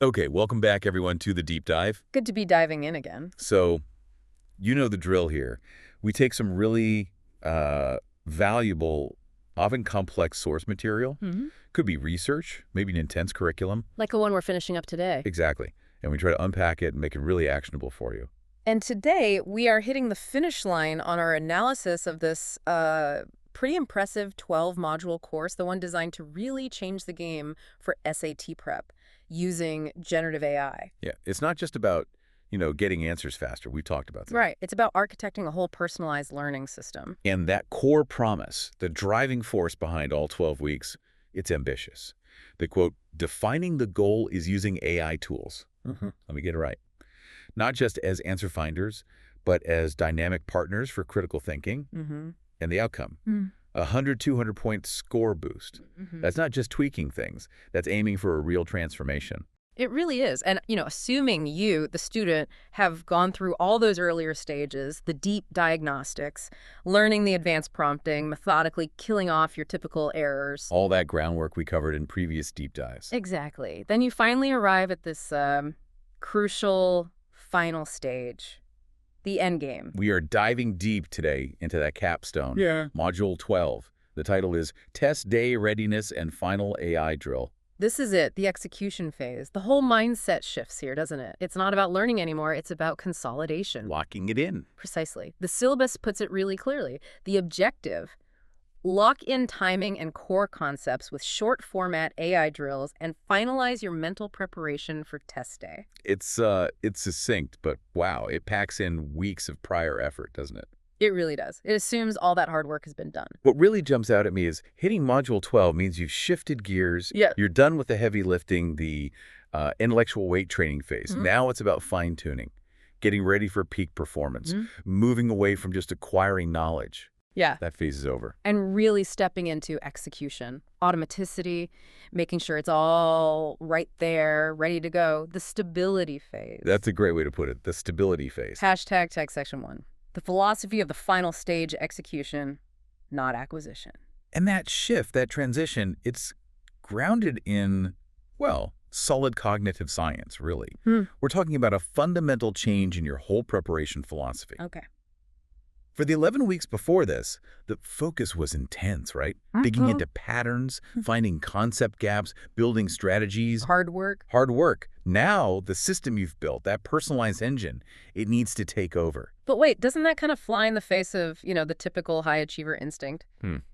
Okay, welcome back everyone to the deep dive. Good to be diving in again. So, you know the drill here. We take some really valuable, often complex source material. Could be research, maybe an intense curriculum. Like the one we're finishing up today. Exactly. And we try to unpack it and make it really actionable for you. And today, we are hitting the finish line on our analysis of this pretty impressive 12-module course, the one designed to really change the game for SAT prep using generative AI. Yeah, it's not just about, getting answers faster. We talked about that. Right. It's about architecting a whole personalized learning system. And that core promise, the driving force behind all 12 weeks, it's ambitious. The quote, defining the goal is using AI tools. Let me get it right. Not just as answer finders, but as dynamic partners for critical thinking. And the outcome, 100, 200-point score boost. That's not just tweaking things. That's aiming for a real transformation. It really is. And, assuming you, the student, have gone through all those earlier stages, the deep diagnostics, learning the advanced prompting, methodically killing off your typical errors. All that groundwork we covered in previous deep dives. Exactly. Then you finally arrive at this crucial final stage, the end game. We are diving deep today into that capstone. Yeah. Module 12. The title is Test Day Readiness and Final AI Drill. This is it, the execution phase. The whole mindset shifts here, doesn't it? It's not about learning anymore, it's about consolidation. Locking it in. Precisely. The syllabus puts it really clearly. The objective: lock in timing and core concepts with short format AI drills and finalize your mental preparation for test day. It's succinct, but wow, it packs in weeks of prior effort, doesn't it? It really does. It assumes all that hard work has been done. What really jumps out at me is hitting Module 12 means you've shifted gears. Yeah. You're done with the heavy lifting, the intellectual weight training phase. Now it's about fine-tuning, getting ready for peak performance, moving away from just acquiring knowledge. Yeah. That phase is over. And really stepping into execution, automaticity, making sure it's all right there, ready to go. The stability phase. That's a great way to put it, the stability phase. Hashtag tech section 1. The philosophy of the final stage execution, not acquisition. And that shift, that transition, it's grounded in, well, solid cognitive science, really. We're talking about a fundamental change in your whole preparation philosophy. Okay. For the 11 weeks before this, the focus was intense, right? Digging into patterns, finding concept gaps, building strategies. Hard work. Hard work. Now, the system you've built, that personalized engine, it needs to take over. But wait, doesn't that kind of fly in the face of, the typical high achiever instinct?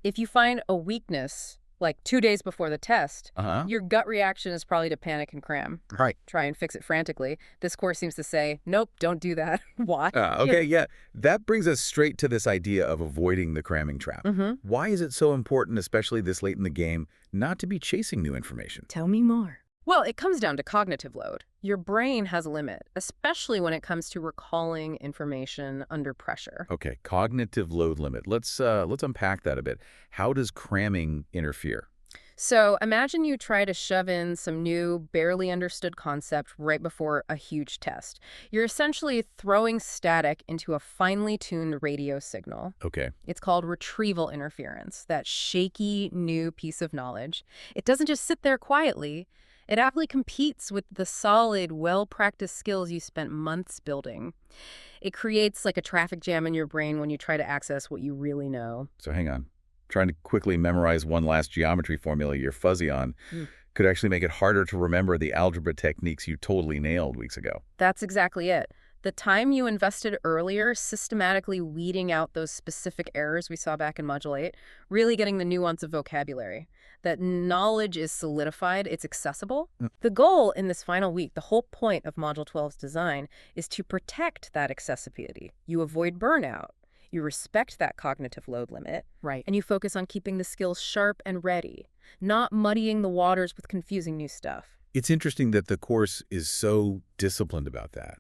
If you find a weakness, like 2 days before the test, your gut reaction is probably to panic and cram. Right. Try and fix it frantically. This course seems to say, nope, don't do that. Why? Okay, yeah. That brings us straight to this idea of avoiding the cramming trap. Why is it so important, especially this late in the game, not to be chasing new information? Tell me more. Well, it comes down to cognitive load. Your brain has a limit, especially when it comes to recalling information under pressure. Okay, cognitive load limit. Let's unpack that a bit. How does cramming interfere? So imagine you try to shove in some new, barely understood concept right before a huge test. You're essentially throwing static into a finely tuned radio signal. Okay. It's called retrieval interference, that shaky new piece of knowledge. It doesn't just sit there quietly. It aptly competes with the solid, well-practiced skills you spent months building. It creates like a traffic jam in your brain when you try to access what you really know. So hang on. Trying to quickly memorize one last geometry formula you're fuzzy on could actually make it harder to remember the algebra techniques you totally nailed weeks ago. That's exactly it. The time you invested earlier systematically weeding out those specific errors we saw back in Module 8, really getting the nuance of vocabulary. That knowledge is solidified, it's accessible. The goal in this final week, the whole point of Module 12's design, is to protect that accessibility. You avoid burnout. You respect that cognitive load limit. Right. And you focus on keeping the skills sharp and ready, not muddying the waters with confusing new stuff. It's interesting that the course is so disciplined about that.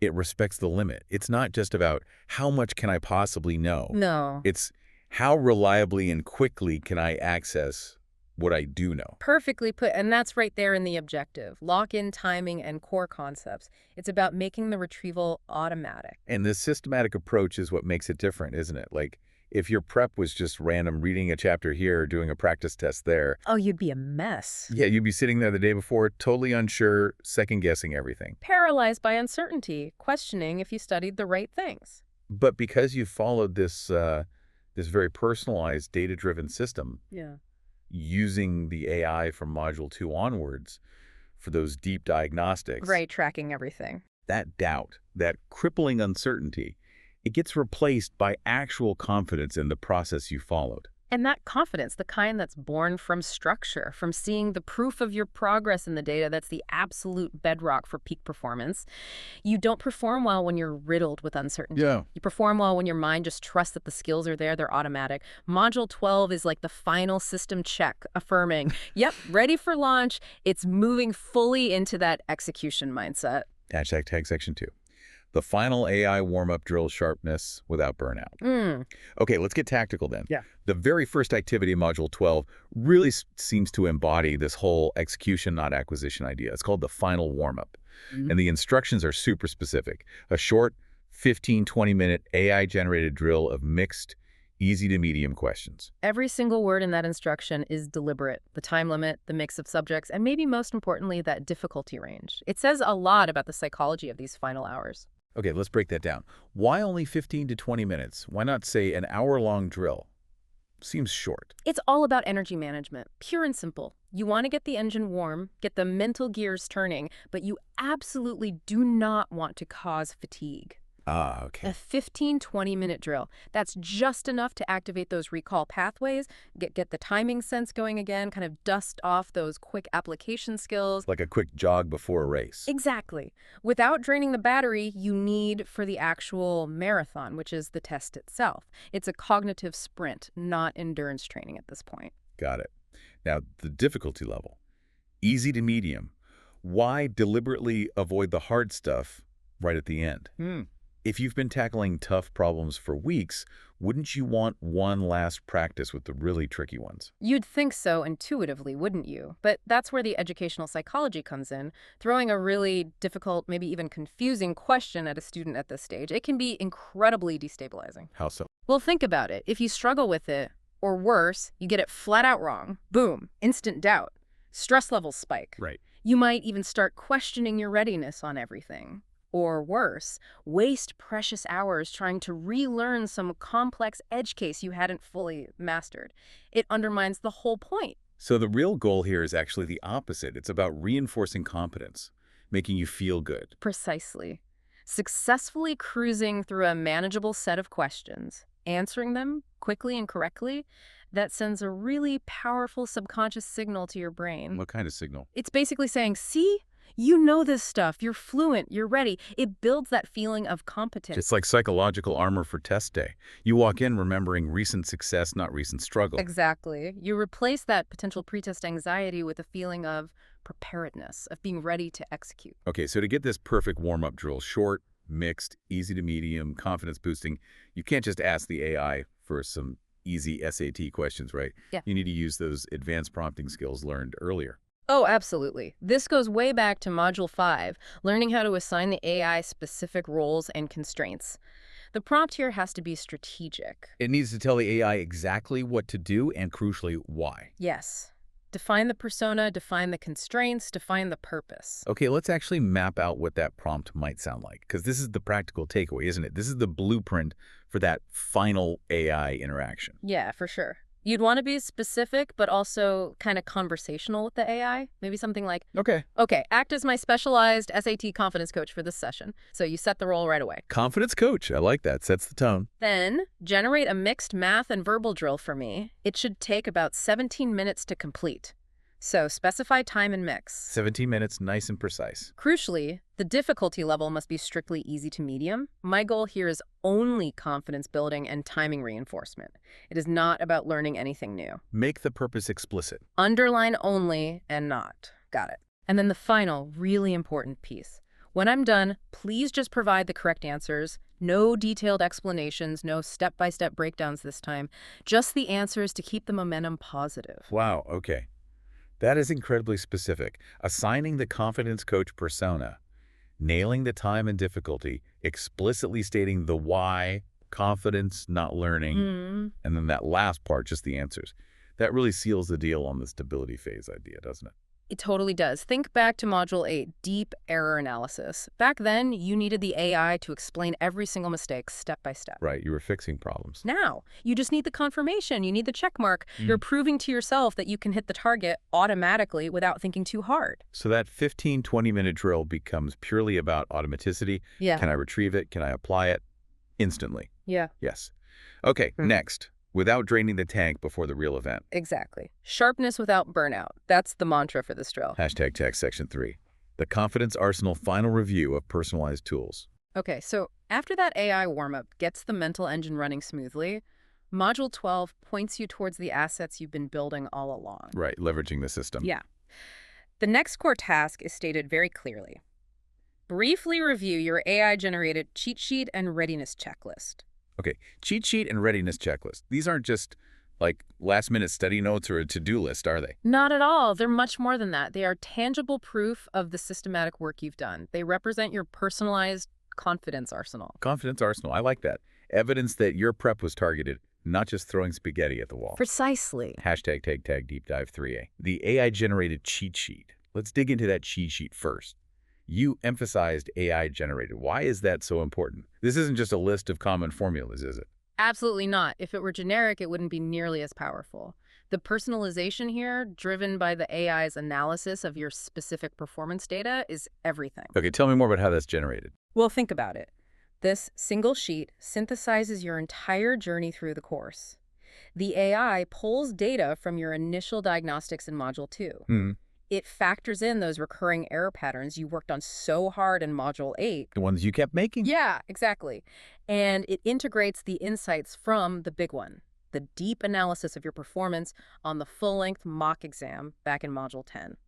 It respects the limit. It's not just about how much can I possibly know. No. It's how reliably and quickly can I access what I do know. Perfectly put, and that's right there in the objective. Lock in timing and core concepts. It's about making the retrieval automatic. And this systematic approach is what makes it different, isn't it? Like, If your prep was just random reading a chapter here or doing a practice test there, Oh, you'd be a mess. yeah, you'd be sitting there the day before, totally unsure, second-guessing everything. Paralyzed by uncertainty, questioning if you studied the right things. But because you followed this very personalized, data-driven system, Yeah. using the AI from Module 2 onwards for those deep diagnostics, Right, tracking everything. that doubt, that crippling uncertainty, it gets replaced by actual confidence in the process you followed. And that confidence, the kind that's born from structure, from seeing the proof of your progress in the data, that's the absolute bedrock for peak performance. You don't perform well when you're riddled with uncertainty. Yeah. You perform well when your mind just trusts that the skills are there, they're automatic. Module 12 is like the final system check, affirming, yep, ready for launch. It's moving fully into that execution mindset. Hashtag tag section 2. The final AI warm-up drill sharpness without burnout. Okay, let's get tactical then. Yeah. The very first activity in Module 12 really seems to embody this whole execution, not acquisition idea. It's called the final warm-up. And the instructions are super specific. A short 15, 20-minute AI-generated drill of mixed, easy to medium questions. Every single word in that instruction is deliberate. The time limit, the mix of subjects, and maybe most importantly, that difficulty range. It says a lot about the psychology of these final hours. Okay, let's break that down. Why only 15 to 20 minutes? Why not, say, an hour-long drill? Seems short. It's all about energy management, pure and simple. You want to get the engine warm, get the mental gears turning, but you absolutely do not want to cause fatigue. Ah, okay. A 15, 20-minute drill. That's just enough to activate those recall pathways, get the timing sense going again, kind of dust off those quick application skills. Like a quick jog before a race. Exactly. Without draining the battery you need for the actual marathon, which is the test itself. It's a cognitive sprint, not endurance training at this point. Got it. Now, the difficulty level. Easy to medium. Why deliberately avoid the hard stuff right at the end? If you've been tackling tough problems for weeks, wouldn't you want one last practice with the really tricky ones? You'd think so intuitively, wouldn't you? But that's where the educational psychology comes in. Throwing a really difficult, maybe even confusing question at a student at this stage, it can be incredibly destabilizing. How so? Well, think about it. If you struggle with it, or worse, you get it flat out wrong, boom, instant doubt. Stress levels spike. Right. You might even start questioning your readiness on everything. Or worse, waste precious hours trying to relearn some complex edge case you hadn't fully mastered. It undermines the whole point. So the real goal here is actually the opposite. It's about reinforcing competence, making you feel good. Precisely. Successfully cruising through a manageable set of questions, answering them quickly and correctly, that sends a really powerful subconscious signal to your brain. What kind of signal? It's basically saying, see? You know this stuff. You're fluent. You're ready. It builds that feeling of competence. It's like psychological armor for test day. You walk in remembering recent success, not recent struggle. Exactly. You replace that potential pretest anxiety with a feeling of preparedness, of being ready to execute. Okay, so to get this perfect warm-up drill, short, mixed, easy to medium, confidence boosting, you can't just ask the AI for some easy SAT questions, right? Yeah. You need to use those advanced prompting skills learned earlier. Oh, absolutely. This goes way back to Module 5, learning how to assign the AI specific roles and constraints. The prompt here has to be strategic. It needs to tell the AI exactly what to do and, crucially, why. Yes. Define the persona, define the constraints, define the purpose. Okay, let's actually map out what that prompt might sound like, because this is the practical takeaway, isn't it? This is the blueprint for that final AI interaction. Yeah, for sure. You'd want to be specific, but also kind of conversational with the AI. Maybe something like, Okay. okay, act as my specialized SAT confidence coach for this session. So you set the role right away. Confidence coach. I like that. Sets the tone. Then generate a mixed math and verbal drill for me. It should take about 17 minutes to complete. So specify time and mix. 17 minutes, nice and precise. Crucially, the difficulty level must be strictly easy to medium. My goal here is only confidence building and timing reinforcement. It is not about learning anything new. Make the purpose explicit. Underline only and not. Got it. And then the final, really important piece. When I'm done, please just provide the correct answers. No detailed explanations, no step-by-step breakdowns this time. Just the answers to keep the momentum positive. Wow, okay. That is incredibly specific. Assigning the confidence coach persona, nailing the time and difficulty, explicitly stating the why, confidence, not learning, Mm. and then that last part, just the answers. That really seals the deal on the stability phase idea, doesn't it? It totally does. Think back to Module 8, deep error analysis. Back then, you needed the AI to explain every single mistake step by step. Right, you were fixing problems. Now, you just need the confirmation. You need the check mark. You're proving to yourself that you can hit the target automatically without thinking too hard. So that 15, 20-minute drill becomes purely about automaticity. Yeah. Can I retrieve it? Can I apply it? Instantly. Yeah. Yes. Okay, next. Without draining the tank before the real event. Exactly. Sharpness without burnout. That's the mantra for this drill. Hashtag text section 3. The Confidence Arsenal final review of personalized tools. Okay, so after that AI warm-up gets the mental engine running smoothly, Module 12 points you towards the assets you've been building all along. Right, leveraging the system. Yeah. The next core task is stated very clearly. Briefly review your AI-generated cheat sheet and readiness checklist. Okay, cheat sheet and readiness checklist. These aren't just like last-minute study notes or a to-do list, are they? Not at all. They're much more than that. They are tangible proof of the systematic work you've done. They represent your personalized confidence arsenal. Confidence arsenal. I like that. Evidence that your prep was targeted, not just throwing spaghetti at the wall. Precisely. Hashtag tag deep dive 3A. The AI-generated cheat sheet. Let's dig into that cheat sheet first. You emphasized AI-generated. Why is that so important? This isn't just a list of common formulas, is it? Absolutely not. If it were generic, it wouldn't be nearly as powerful. The personalization here, driven by the AI's analysis of your specific performance data, is everything. Okay, tell me more about how that's generated. Well, think about it. This single sheet synthesizes your entire journey through the course. The AI pulls data from your initial diagnostics in Module 2. It factors in those recurring error patterns you worked on so hard in Module 8. The ones you kept making? Yeah, exactly. And it integrates the insights from the big one, the deep analysis of your performance on the full-length mock exam back in Module 10.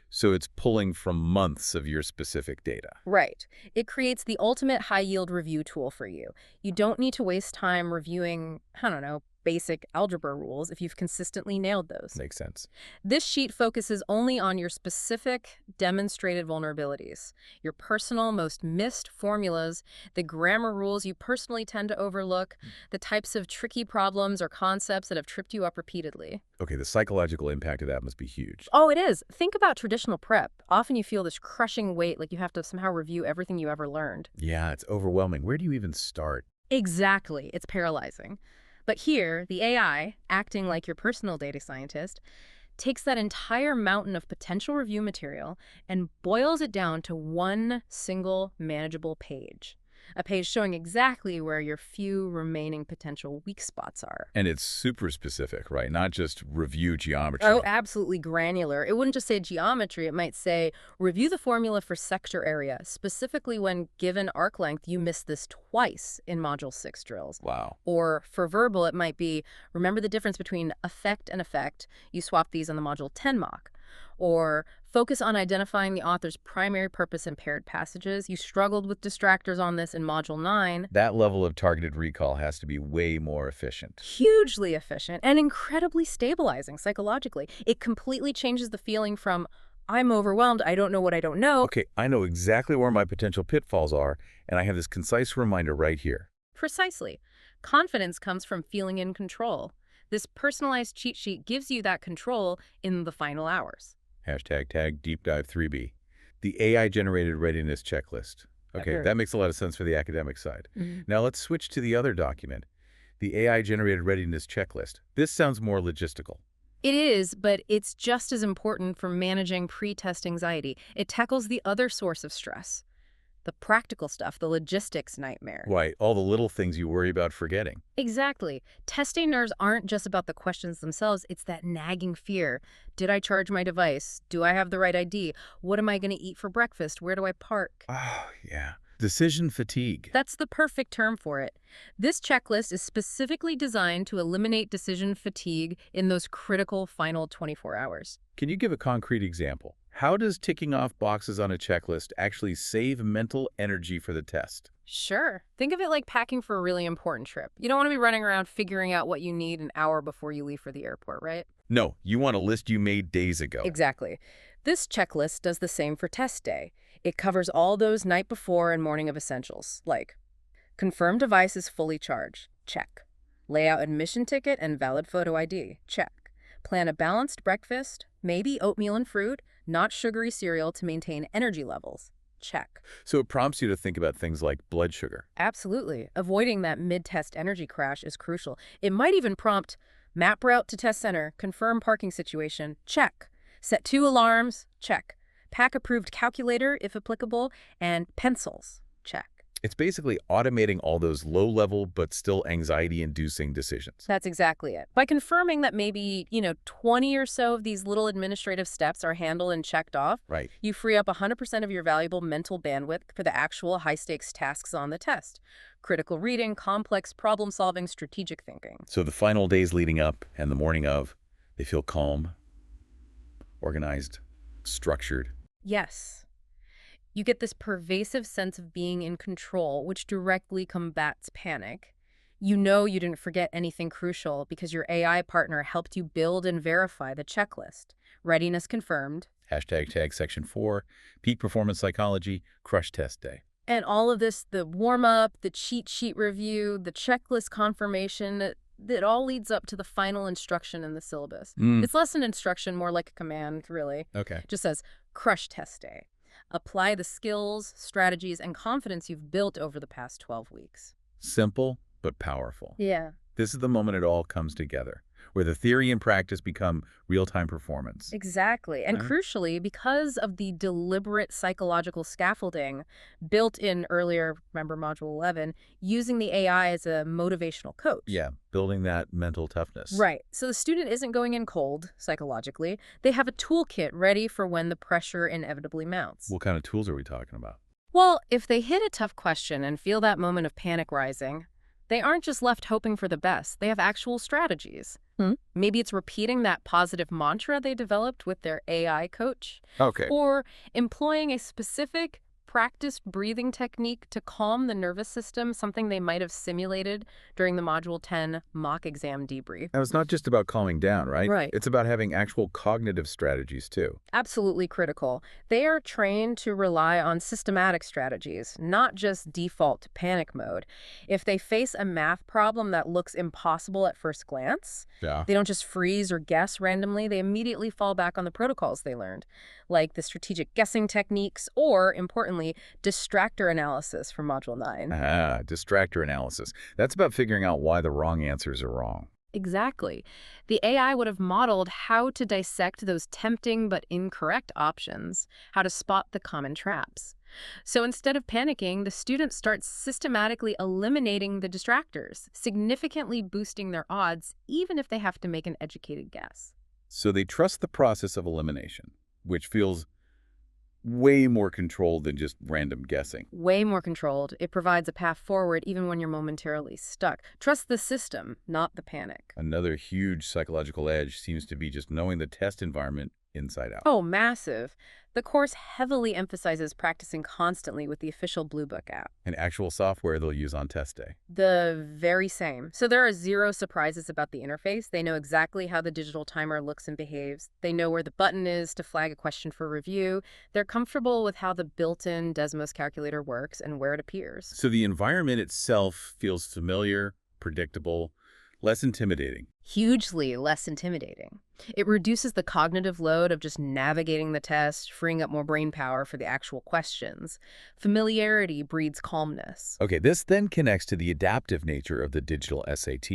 So it's pulling from months of your specific data. Right. It creates the ultimate high-yield review tool for you. You don't need to waste time reviewing, I don't know, basic algebra rules if you've consistently nailed those. Makes sense. This sheet focuses only on your specific demonstrated vulnerabilities, your personal most missed formulas, the grammar rules you personally tend to overlook, the types of tricky problems or concepts that have tripped you up repeatedly. Okay, the psychological impact of that must be huge. Oh, it is. Think about traditional prep. Often you feel this crushing weight, like you have to somehow review everything you ever learned. Yeah, it's overwhelming. Where do you even start? Exactly. It's paralyzing. But here, the AI, acting like your personal data scientist, takes that entire mountain of potential review material and boils it down to one single manageable page. A page showing exactly where your few remaining potential weak spots are. And it's super specific, right? Not just review geometry. Oh, absolutely granular. It wouldn't just say geometry. It might say, review the formula for sector area, specifically when given arc length, you missed this twice in Module 6 drills. Wow. Or for verbal, it might be, remember the difference between affect and effect. You swap these on the Module 10 mock. Or focus on identifying the author's primary purpose in paired passages. You struggled with distractors on this in Module 9. That level of targeted recall has to be way more efficient. Hugely efficient and incredibly stabilizing psychologically. It completely changes the feeling from, I'm overwhelmed, I don't know what I don't know. Okay, I know exactly where my potential pitfalls are, and I have this concise reminder right here. Precisely. Confidence comes from feeling in control. This personalized cheat sheet gives you that control in the final hours. Hashtag tag deep dive 3B. The AI-generated readiness checklist. Okay, that makes a lot of sense for the academic side. Now let's switch to the other document, the AI-generated readiness checklist. This sounds more logistical. It is, but it's just as important for managing pre-test anxiety. It tackles the other source of stress, the practical stuff, the logistics nightmare. Right, all the little things you worry about forgetting. Exactly. Testing nerves aren't just about the questions themselves. It's that nagging fear. Did I charge my device? Do I have the right ID? What am I going to eat for breakfast? Where do I park? Oh, yeah. Decision fatigue. That's the perfect term for it. This checklist is specifically designed to eliminate decision fatigue in those critical final 24 hours. Can you give a concrete example? How does ticking off boxes on a checklist actually save mental energy for the test? Sure. Think of it like packing for a really important trip. You don't want to be running around figuring out what you need an hour before you leave for the airport, right? No, you want a list you made days ago. Exactly. This checklist does the same for test day. It covers all those night before and morning of essentials, like Confirm device is fully charged. Check. Lay out admission ticket and valid photo ID. Check. Plan a balanced breakfast, maybe oatmeal and fruit, not sugary cereal to maintain energy levels. Check. So it prompts you to think about things like blood sugar. Absolutely. Avoiding that mid-test energy crash is crucial. It might even prompt map route to test center, confirm parking situation. Check. Set 2 alarms. Check. Pack approved calculator, if applicable, and pencils. Check. It's basically automating all those low-level but still anxiety-inducing decisions. That's exactly it. By confirming that maybe, 20 or so of these little administrative steps are handled and checked off, Right. you free up 100% of your valuable mental bandwidth for the actual high-stakes tasks on the test. Critical reading, complex problem-solving, strategic thinking. So the final days leading up and the morning of, they feel calm, organized, structured. Yes. You get this pervasive sense of being in control, which directly combats panic. You know you didn't forget anything crucial because your AI partner helped you build and verify the checklist. Readiness confirmed. #tag section 4, peak performance psychology, crush test day. And all of this, the warm-up, the cheat sheet review, the checklist confirmation, it all leads up to the final instruction in the syllabus. It's less an instruction, more like a command, really. Okay. It just says, crush test day. Apply the skills, strategies, and confidence you've built over the past 12 weeks. Simple, but powerful. Yeah. This is the moment it all comes together, where the theory and practice become real-time performance. Exactly. And crucially, because of the deliberate psychological scaffolding built in earlier, remember Module 11, using the AI as a motivational coach. Yeah, building that mental toughness. Right. So the student isn't going in cold, psychologically. They have a toolkit ready for when the pressure inevitably mounts. What kind of tools are we talking about? Well, if they hit a tough question and feel that moment of panic rising, they aren't just left hoping for the best. They have actual strategies. Maybe it's repeating that positive mantra they developed with their AI coach. Okay. Or employing a specific practiced breathing technique to calm the nervous system, something they might have simulated during the Module 10 mock exam debrief. Now, it's not just about calming down, right? Right. It's about having actual cognitive strategies, too. Absolutely critical. They are trained to rely on systematic strategies, not just default to panic mode. If they face a math problem that looks impossible at first glance, Yeah. they don't just freeze or guess randomly. They immediately fall back on the protocols they learned, like the strategic guessing techniques or, importantly, distractor analysis from Module 9. Distractor analysis. That's about figuring out why the wrong answers are wrong. Exactly. The AI would have modeled how to dissect those tempting but incorrect options, how to spot the common traps. So instead of panicking, the student starts systematically eliminating the distractors, significantly boosting their odds, even if they have to make an educated guess. So they trust the process of elimination, which feels way more controlled than just random guessing. Way more controlled. It provides a path forward even when you're momentarily stuck. Trust the system, not the panic. Another huge psychological edge seems to be just knowing the test environment inside out. Oh, massive. The course heavily emphasizes practicing constantly with the official Blue Book app. And actual software they'll use on test day. The very same. So there are zero surprises about the interface. They know exactly how the digital timer looks and behaves. They know where the button is to flag a question for review. They're comfortable with how the built-in Desmos calculator works and where it appears. So the environment itself feels familiar, predictable, less intimidating. Hugely less intimidating. It reduces the cognitive load of just navigating the test, freeing up more brain power for the actual questions. Familiarity breeds calmness. Okay, this then connects to the adaptive nature of the digital SAT.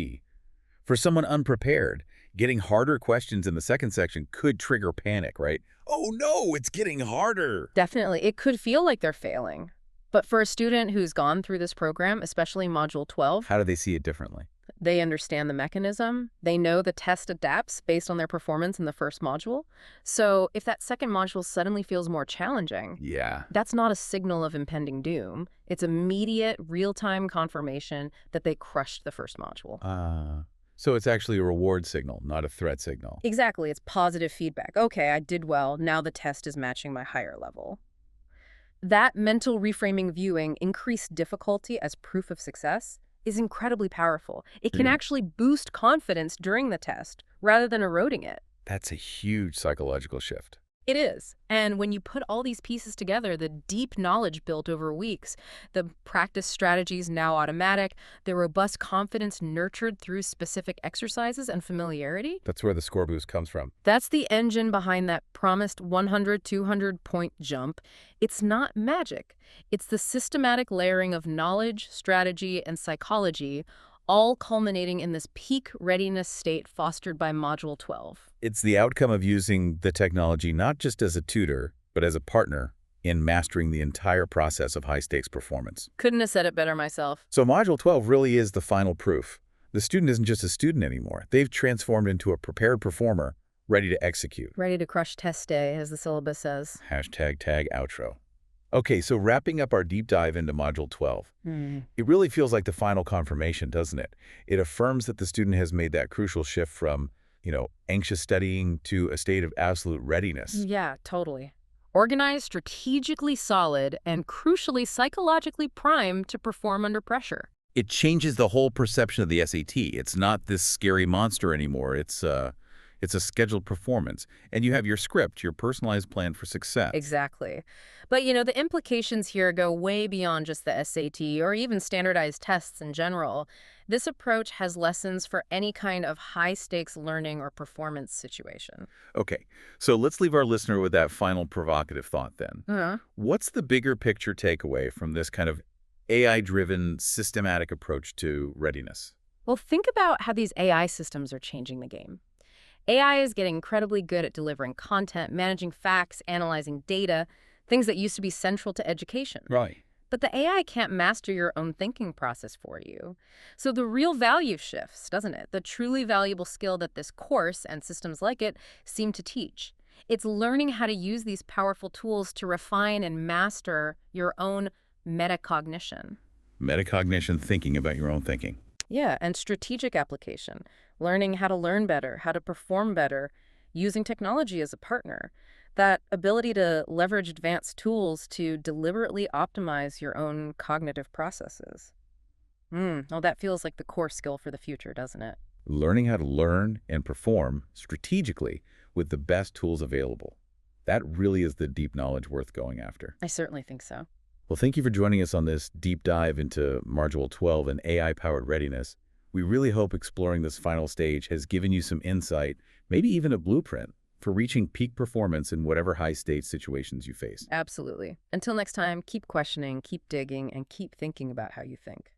For someone unprepared, getting harder questions in the second section could trigger panic, right? Oh no, it's getting harder. Definitely. It could feel like they're failing. But for a student who's gone through this program, especially Module 12, How do they see it differently? they understand the mechanism. They know the test adapts based on their performance in the first module. So if that second module suddenly feels more challenging, Yeah. that's not a signal of impending doom. It's immediate, real-time confirmation that they crushed the first module. So it's actually a reward signal, not a threat signal. Exactly. It's positive feedback. Okay, I did well. Now the test is matching my higher level. That mental reframing viewing increased difficulty as proof of success is incredibly powerful. It can actually boost confidence during the test rather than eroding it. That's a huge psychological shift. It is. And when you put all these pieces together, the deep knowledge built over weeks, the practice strategies now automatic, the robust confidence nurtured through specific exercises and familiarity, That's where the score boost comes from. that's the engine behind that promised 100, 200-point jump. It's not magic. It's the systematic layering of knowledge, strategy, and psychology, all culminating in this peak readiness state fostered by Module 12. It's the outcome of using the technology not just as a tutor, but as a partner in mastering the entire process of high-stakes performance. Couldn't have said it better myself. So Module 12 really is the final proof. The student isn't just a student anymore. They've transformed into a prepared performer, ready to execute. Ready to crush test day, as the syllabus says. Hashtag tag outro. Okay, so wrapping up our deep dive into Module 12, Hmm. it really feels like the final confirmation, doesn't it? It affirms that the student has made that crucial shift from, anxious studying to a state of absolute readiness. Yeah, totally. Organized, strategically solid, and crucially psychologically primed to perform under pressure. It changes the whole perception of the SAT. It's not this scary monster anymore. It's a scheduled performance. And you have your script, your personalized plan for success. Exactly. But, the implications here go way beyond just the SAT or even standardized tests in general. This approach has lessons for any kind of high-stakes learning or performance situation. Okay, so let's leave our listener with that final provocative thought then. Uh-huh. What's the bigger picture takeaway from this kind of AI-driven, systematic approach to readiness? Well, think about how these AI systems are changing the game. AI is getting incredibly good at delivering content, managing facts, analyzing data, things that used to be central to education. Right. But the AI can't master your own thinking process for you. So the real value shifts, doesn't it? The truly valuable skill that this course and systems like it seem to teach. It's learning how to use these powerful tools to refine and master your own metacognition. Metacognition, thinking about your own thinking. Yeah, and strategic application, learning how to learn better, how to perform better, using technology as a partner. That ability to leverage advanced tools to deliberately optimize your own cognitive processes. Oh, that feels like the core skill for the future, doesn't it? Learning how to learn and perform strategically with the best tools available. That really is the deep knowledge worth going after. I certainly think so. Well, thank you for joining us on this deep dive into Module 12 and AI-powered readiness. We really hope exploring this final stage has given you some insight, maybe even a blueprint, for reaching peak performance in whatever high-stakes situations you face. Absolutely. Until next time, keep questioning, keep digging, and keep thinking about how you think.